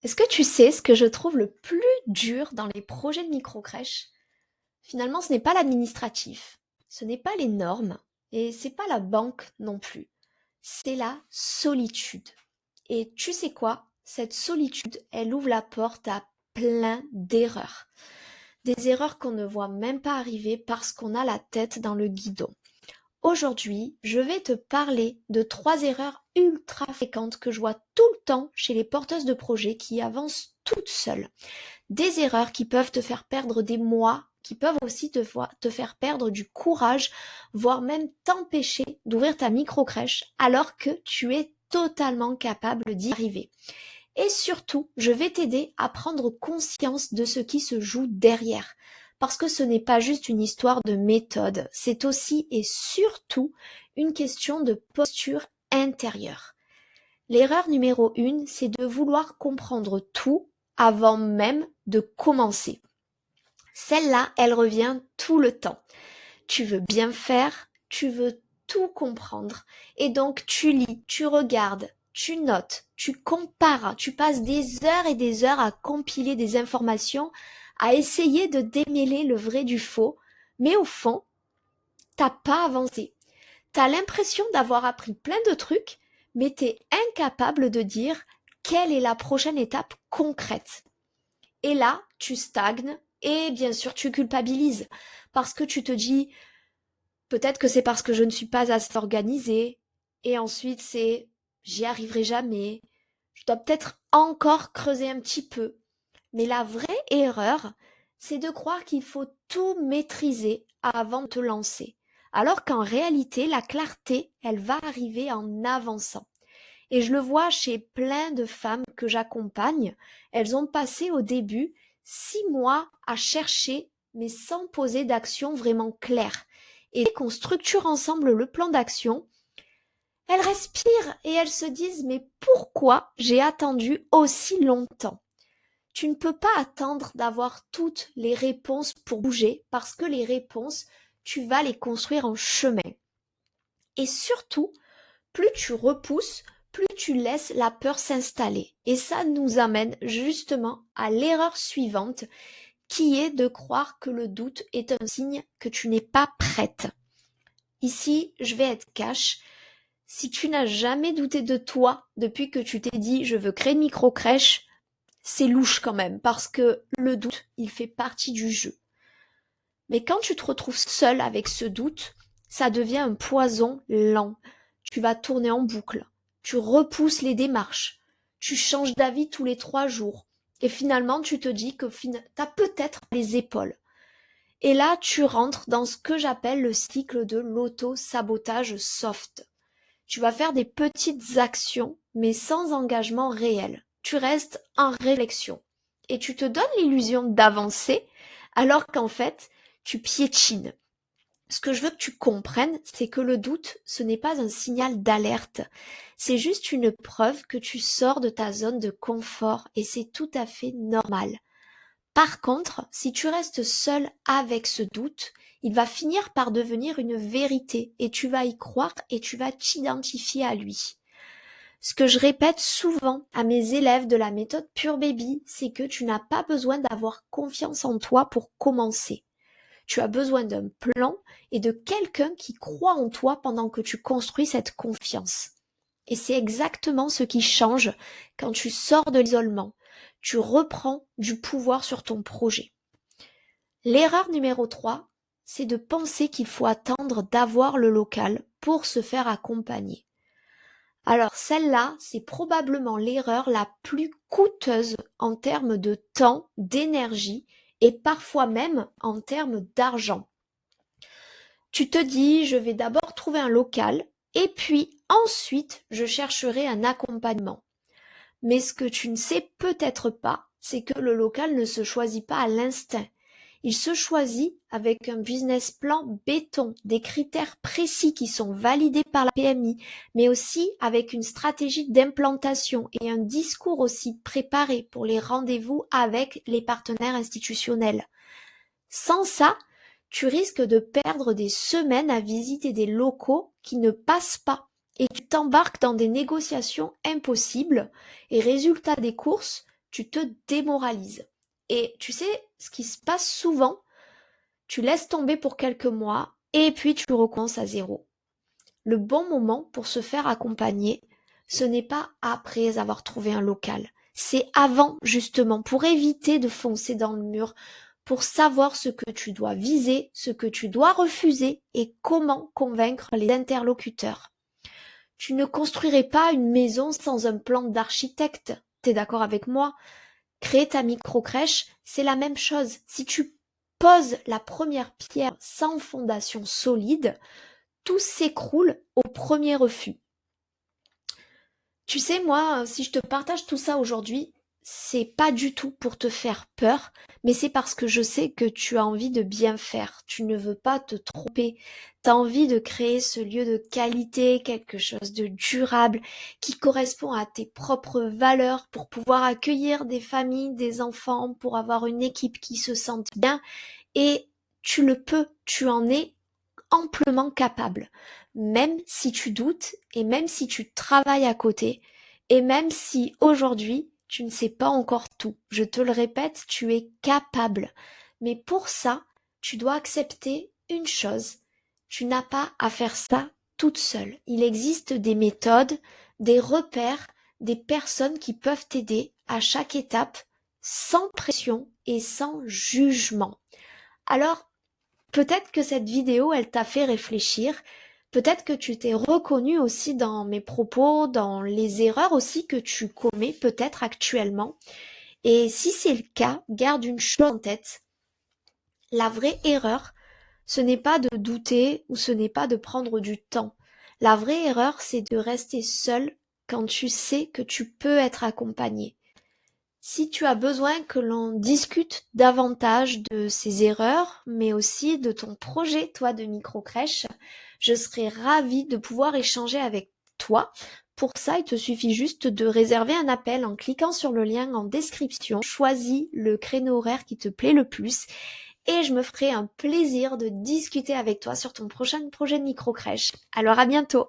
Est-ce que tu sais ce que je trouve le plus dur dans les projets de microcrèche? Finalement, ce n'est pas l'administratif, ce n'est pas les normes et c'est pas la banque non plus. C'est la solitude. Et tu sais quoi? Cette solitude, elle ouvre la porte à plein d'erreurs. Des erreurs qu'on ne voit même pas arriver parce qu'on a la tête dans le guidon. Aujourd'hui, je vais te parler de 3 erreurs ultra fréquentes que je vois tout le temps chez les porteuses de projets qui avancent toutes seules. Des erreurs qui peuvent te faire perdre des mois, qui peuvent aussi te faire perdre du courage, voire même t'empêcher d'ouvrir ta micro-crèche alors que tu es totalement capable d'y arriver. Et surtout, je vais t'aider à prendre conscience de ce qui se joue derrière. Parce que ce n'est pas juste une histoire de méthode, c'est aussi et surtout une question de posture intérieure. L'erreur numéro 1, c'est de vouloir comprendre tout avant même de commencer. Celle-là, elle revient tout le temps. Tu veux bien faire, tu veux tout comprendre. Et donc tu lis, tu regardes, tu notes, tu compares, tu passes des heures et des heures à compiler des informations, à essayer de démêler le vrai du faux. Mais au fond, t'as pas avancé. T'as l'impression d'avoir appris plein de trucs, mais t'es incapable de dire quelle est la prochaine étape concrète. Et là, tu stagnes et bien sûr tu culpabilises parce que tu te dis peut-être que c'est parce que je ne suis pas assez organisée et ensuite c'est j'y arriverai jamais. Je dois peut-être encore creuser un petit peu. Mais la vraie erreur, c'est de croire qu'il faut tout maîtriser avant de te lancer. Alors qu'en réalité, la clarté, elle va arriver en avançant. Et je le vois chez plein de femmes que j'accompagne. Elles ont passé au début 6 mois à chercher, mais sans poser d'action vraiment claire. Et dès qu'on structure ensemble le plan d'action, elles respirent et elles se disent mais pourquoi j'ai attendu aussi longtemps? Tu ne peux pas attendre d'avoir toutes les réponses pour bouger parce que les réponses, tu vas les construire en chemin. Et surtout, plus tu repousses, plus tu laisses la peur s'installer. Et ça nous amène justement à l'erreur suivante qui est de croire que le doute est un signe que tu n'es pas prête. Ici, je vais être cash. Si tu n'as jamais douté de toi depuis que tu t'es dit je veux créer une micro-crèche, c'est louche quand même parce que le doute, il fait partie du jeu. Mais quand tu te retrouves seul avec ce doute, ça devient un poison lent. Tu vas tourner en boucle. Tu repousses les démarches. Tu changes d'avis tous les 3 jours. Et finalement, tu te dis que t'as peut-être les épaules. Et là, tu rentres dans ce que j'appelle le cycle de l'auto-sabotage soft. Tu vas faire des petites actions, mais sans engagement réel. Tu restes en réflexion. Et tu te donnes l'illusion d'avancer, alors qu'en fait, tu piétines. Ce que je veux que tu comprennes, c'est que le doute, ce n'est pas un signal d'alerte. C'est juste une preuve que tu sors de ta zone de confort et c'est tout à fait normal. Par contre, si tu restes seul avec ce doute, il va finir par devenir une vérité et tu vas y croire et tu vas t'identifier à lui. Ce que je répète souvent à mes élèves de la méthode Pure Baby, c'est que tu n'as pas besoin d'avoir confiance en toi pour commencer. Tu as besoin d'un plan et de quelqu'un qui croit en toi pendant que tu construis cette confiance. Et c'est exactement ce qui change quand tu sors de l'isolement. Tu reprends du pouvoir sur ton projet. L'erreur numéro 3, c'est de penser qu'il faut attendre d'avoir le local pour se faire accompagner. Alors celle-là, c'est probablement l'erreur la plus coûteuse en termes de temps, d'énergie et parfois même en termes d'argent. Tu te dis, je vais d'abord trouver un local et puis ensuite je chercherai un accompagnement. Mais ce que tu ne sais peut-être pas, c'est que le local ne se choisit pas à l'instinct. Il se choisit avec un business plan béton, des critères précis qui sont validés par la PMI, mais aussi avec une stratégie d'implantation et un discours aussi préparé pour les rendez-vous avec les partenaires institutionnels. Sans ça, tu risques de perdre des semaines à visiter des locaux qui ne passent pas et tu t'embarques dans des négociations impossibles et résultat des courses, tu te démoralises. Et tu sais, ce qui se passe souvent, tu laisses tomber pour quelques mois et puis tu recommences à zéro. Le bon moment pour se faire accompagner, ce n'est pas après avoir trouvé un local. C'est avant, justement, pour éviter de foncer dans le mur, pour savoir ce que tu dois viser, ce que tu dois refuser et comment convaincre les interlocuteurs. Tu ne construirais pas une maison sans un plan d'architecte. T'es d'accord avec moi? Créer ta micro-crèche, c'est la même chose. Si tu poses la première pierre sans fondation solide, tout s'écroule au premier refus. Tu sais, moi, si je te partage tout ça aujourd'hui, c'est pas du tout pour te faire peur, mais c'est parce que je sais que tu as envie de bien faire. Tu ne veux pas te tromper. Tu as envie de créer ce lieu de qualité, quelque chose de durable, qui correspond à tes propres valeurs pour pouvoir accueillir des familles, des enfants, pour avoir une équipe qui se sente bien. Et tu le peux, tu en es amplement capable, même si tu doutes et même si tu travailles à côté et même si aujourd'hui tu ne sais pas encore tout. Je te le répète, tu es capable. Mais pour ça, tu dois accepter une chose. Tu n'as pas à faire ça toute seule. Il existe des méthodes, des repères, des personnes qui peuvent t'aider à chaque étape sans pression et sans jugement. Alors, peut-être que cette vidéo, elle t'a fait réfléchir. Peut-être que tu t'es reconnu aussi dans mes propos, dans les erreurs aussi que tu commets peut-être actuellement. Et si c'est le cas, garde une chose en tête. La vraie erreur, ce n'est pas de douter ou ce n'est pas de prendre du temps. La vraie erreur, c'est de rester seul quand tu sais que tu peux être accompagné. Si tu as besoin que l'on discute davantage de ces erreurs, mais aussi de ton projet, toi, de micro-crèche, je serais ravie de pouvoir échanger avec toi. Pour ça, il te suffit juste de réserver un appel en cliquant sur le lien en description. Choisis le créneau horaire qui te plaît le plus et je me ferai un plaisir de discuter avec toi sur ton prochain projet de micro-crèche. Alors à bientôt!